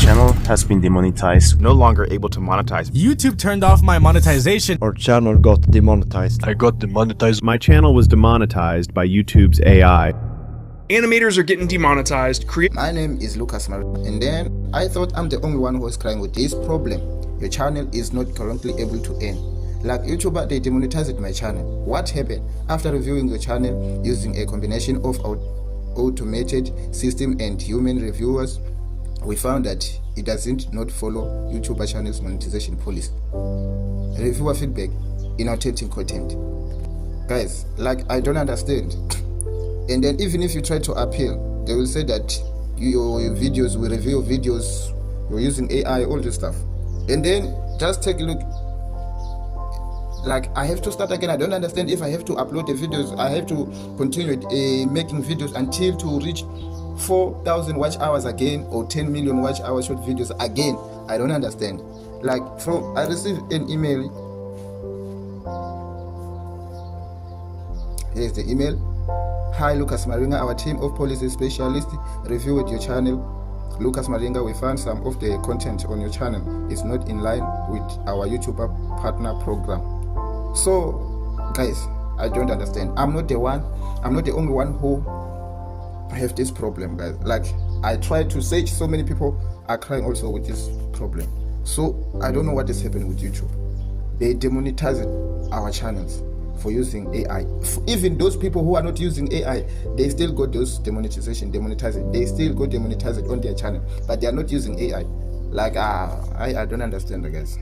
channel has been demonetized. No longer able to monetize. YouTube turned off my monetization. Our channel got demonetized. I got demonetized. My channel was demonetized by YouTube's AI. Animators are getting demonetized. My name is Lucas and then I thought I'm the only one who is crying with this problem. Your channel is not currently able to earn. Like YouTuber, they demonetized my channel. What happened? After reviewing your channel using a combination of automated system and human reviewers, we found that it doesn't not follow YouTuber channel's monetization policy. Reviewer feedback, inauthentic content. Guys, like I don't understand. And then even if you try to appeal, they will say that your videos will review videos, you're using AI, all this stuff. And then just take a look. Like I have to start again. I don't understand if I have to upload the videos. I have to continue making videos until to reach 4,000 watch hours again, or 10 million watch hours short videos again. I don't understand. Like I received an email. Here's the email. Hi Lucas Maringa, our team of policy specialists reviewed your channel. Lucas Maringa, we found some of the content on your channel is not in line with our YouTuber partner program. So guys, I don't understand. I'm not the only one who have this problem, guys. Like I tried to search, so many people are crying also with this problem. So I don't know what is happening with YouTube. They demonetized our channels for using AI. Even those people who are not using AI, they still got those demonetized. They still got demonetized on their channel, but they are not using AI. Like I don't understand, guys.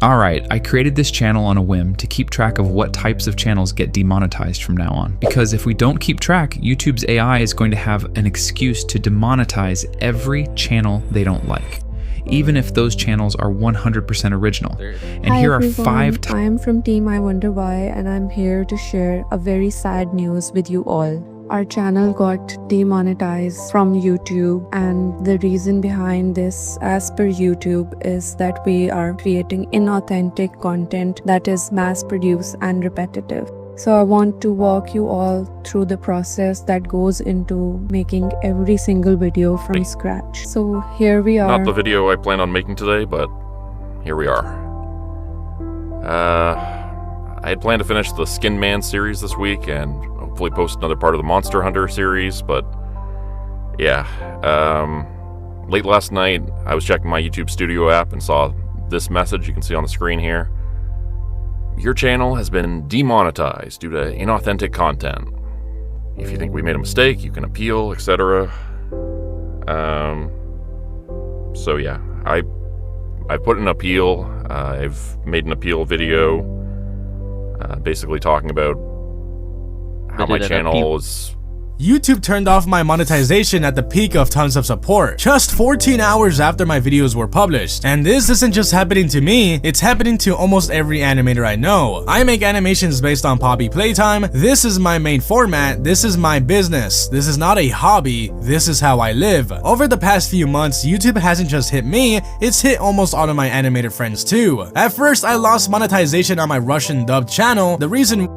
Alright, I created this channel on a whim to keep track of what types of channels get demonetized from now on. Because if we don't keep track, YouTube's AI is going to have an excuse to demonetize every channel they don't like, even if those channels are 100% original. And Hi here everyone. are 5 I am from Team I Wonder Why, and I'm here to share a very sad news with you all. Our channel got demonetized from YouTube, and the reason behind this, as per YouTube, is that we are creating inauthentic content that is mass-produced and repetitive. So I want to walk you all through the process that goes into making every single video from scratch. So here we are. Not the video I plan on making today, but here we are. I had planned to finish the Skin Man series this week and hopefully post another part of the Monster Hunter series, but yeah. Late last night, I was checking my YouTube Studio app and saw this message you can see on the screen here. Your channel has been demonetized due to inauthentic content. If you think we made a mistake, you can appeal, etc. So yeah, I put an appeal. I've made an appeal video, basically talking about how my channel is. YouTube turned off my monetization at the peak of tons of support, just 14 hours after my videos were published. And this isn't just happening to me, it's happening to almost every animator I know. I make animations based on Poppy Playtime. This is my main format. This is my business. This is not a hobby. This is how I live. Over the past few months, YouTube hasn't just hit me, it's hit almost all of my animator friends too. At first, I lost monetization on my Russian dubbed channel. The reason...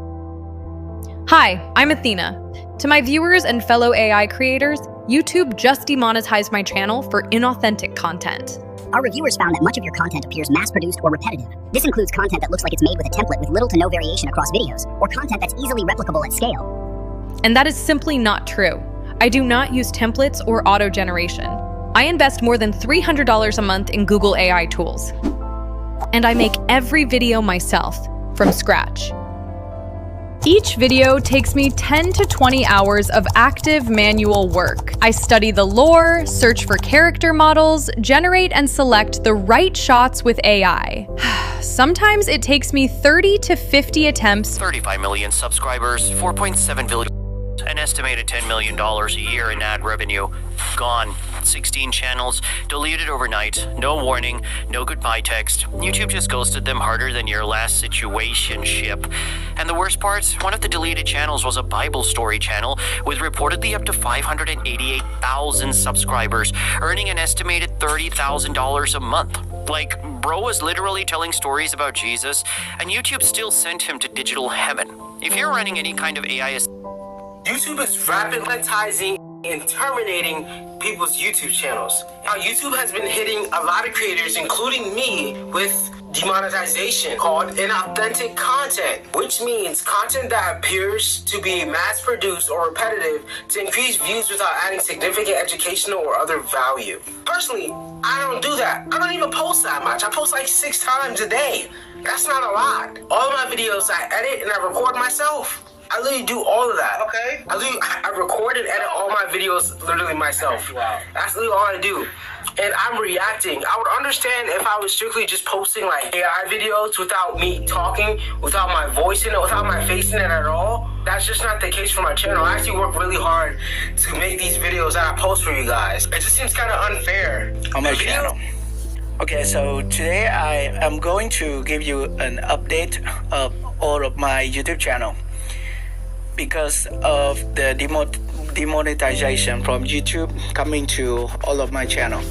Hi, I'm Athena. To my viewers and fellow AI creators, YouTube just demonetized my channel for inauthentic content. Our reviewers found that much of your content appears mass-produced or repetitive. This includes content that looks like it's made with a template with little to no variation across videos, or content that's easily replicable at scale. And that is simply not true. I do not use templates or auto-generation. I invest more than $300 a month in Google AI tools. And I make every video myself, from scratch. Each video takes me 10 to 20 hours of active manual work. I study the lore, search for character models, generate and select the right shots with AI. Sometimes it takes me 30 to 50 attempts. 35 million subscribers, 4.7 billion, an estimated $10 million a year in ad revenue. Gone. 16 channels, deleted overnight, no warning, no goodbye text. YouTube just ghosted them harder than your last situationship. And the worst part, one of the deleted channels was a Bible story channel with reportedly up to 588,000 subscribers, earning an estimated $30,000 a month. Like, bro was literally telling stories about Jesus, and YouTube still sent him to digital heaven. If you're running any kind of AI... YouTube is rapidly monetizing and terminating people's YouTube channels. Now, YouTube has been hitting a lot of creators, including me, with demonetization called inauthentic content, which means content that appears to be mass-produced or repetitive to increase views without adding significant educational or other value. Personally, I don't do that. I don't even post that much. I post like 6 times a day. That's not a lot. All of my videos I edit and I record myself. I literally do all of that. Okay. I record and edit all my videos literally myself. Wow. That's literally all I do. And I'm reacting. I would understand if I was strictly just posting like AI videos without me talking, without my voice in it, without my face in it at all. That's just not the case for my channel. I actually work really hard to make these videos that I post for you guys. It just seems kind of unfair on my channel. Okay, so today I am going to give you an update of all of my YouTube channel. Because of the demonetization from YouTube coming to all of my channel.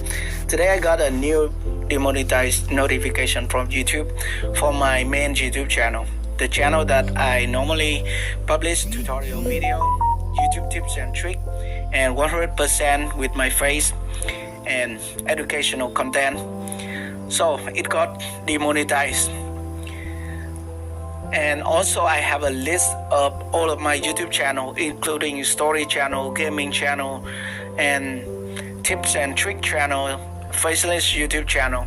Today I got a new demonetized notification from YouTube for my main YouTube channel. The channel that I normally publish tutorial video, YouTube tips and tricks, and 100% with my face and educational content. So it got demonetized. And also I have a list of all of my YouTube channel, including story channel, gaming channel, and tips and trick channel, faceless YouTube channel.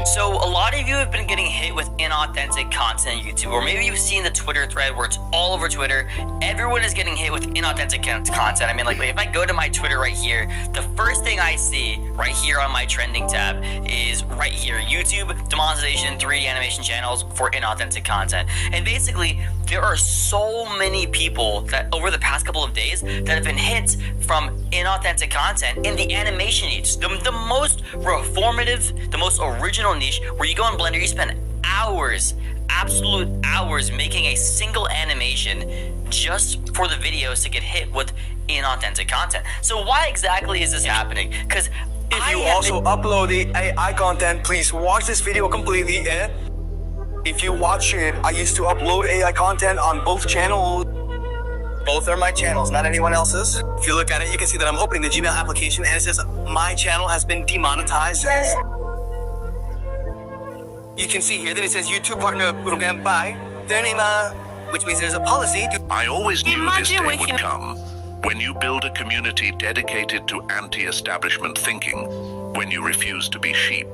So a lot of you have been getting hit with inauthentic content on YouTube, or maybe you've seen the Twitter thread where it's all over Twitter. Everyone is getting hit with inauthentic content. I mean, like if I go to my Twitter right here, the first thing I see right here on my trending tab is right here, YouTube demonetization 3D animation channels for inauthentic content. And basically, there are so many people that over the past couple of days that have been hit from inauthentic content in the animation niche, the most reformative, the most original niche, where you go on Blender, you spend hours, absolute hours, making a single animation just for the videos to get hit with inauthentic content. So why exactly is this happening? Because if you also upload the AI content, please watch this video completely. And if you watch it, I used to upload AI content on both channels. Both are my channels, not anyone else's. If you look at it, you can see that I'm opening the Gmail application and it says my channel has been demonetized. You can see here that it says YouTube partner program by their name, which means there's a policy to... I always knew this day would come. When you build a community dedicated to anti-establishment thinking, when you refuse to be sheep,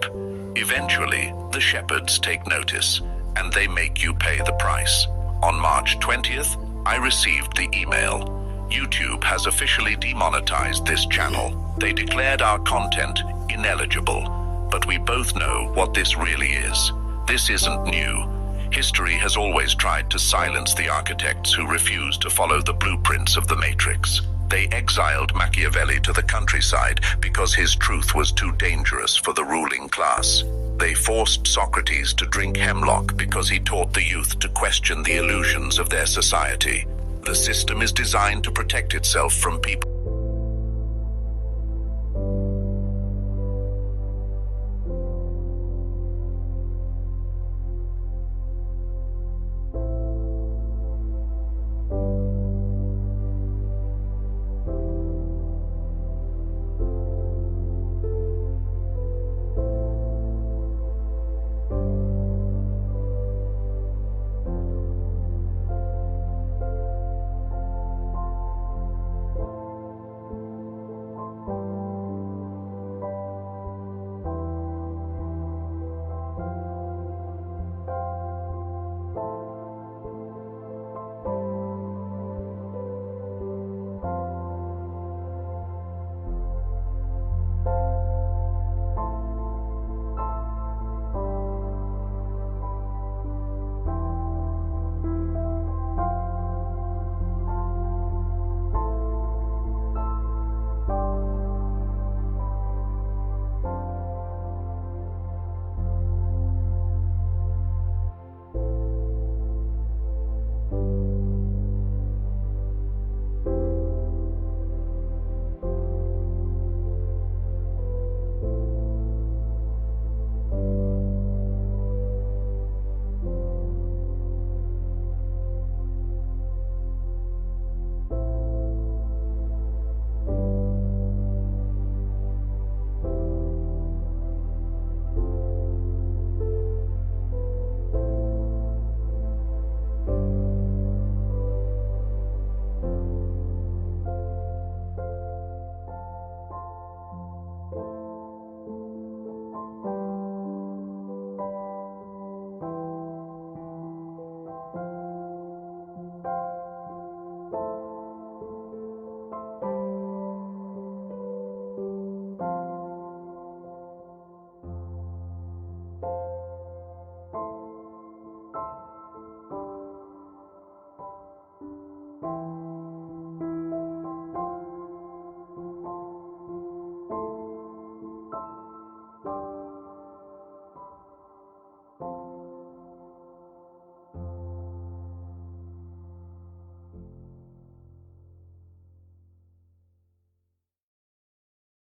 eventually the shepherds take notice and they make you pay the price. On March 20th, I received the email. YouTube has officially demonetized this channel. They declared our content ineligible. But we both know what this really is. This isn't new. History has always tried to silence the architects who refused to follow the blueprints of the Matrix. They exiled Machiavelli to the countryside because his truth was too dangerous for the ruling class. They forced Socrates to drink hemlock because he taught the youth to question the illusions of their society. The system is designed to protect itself from people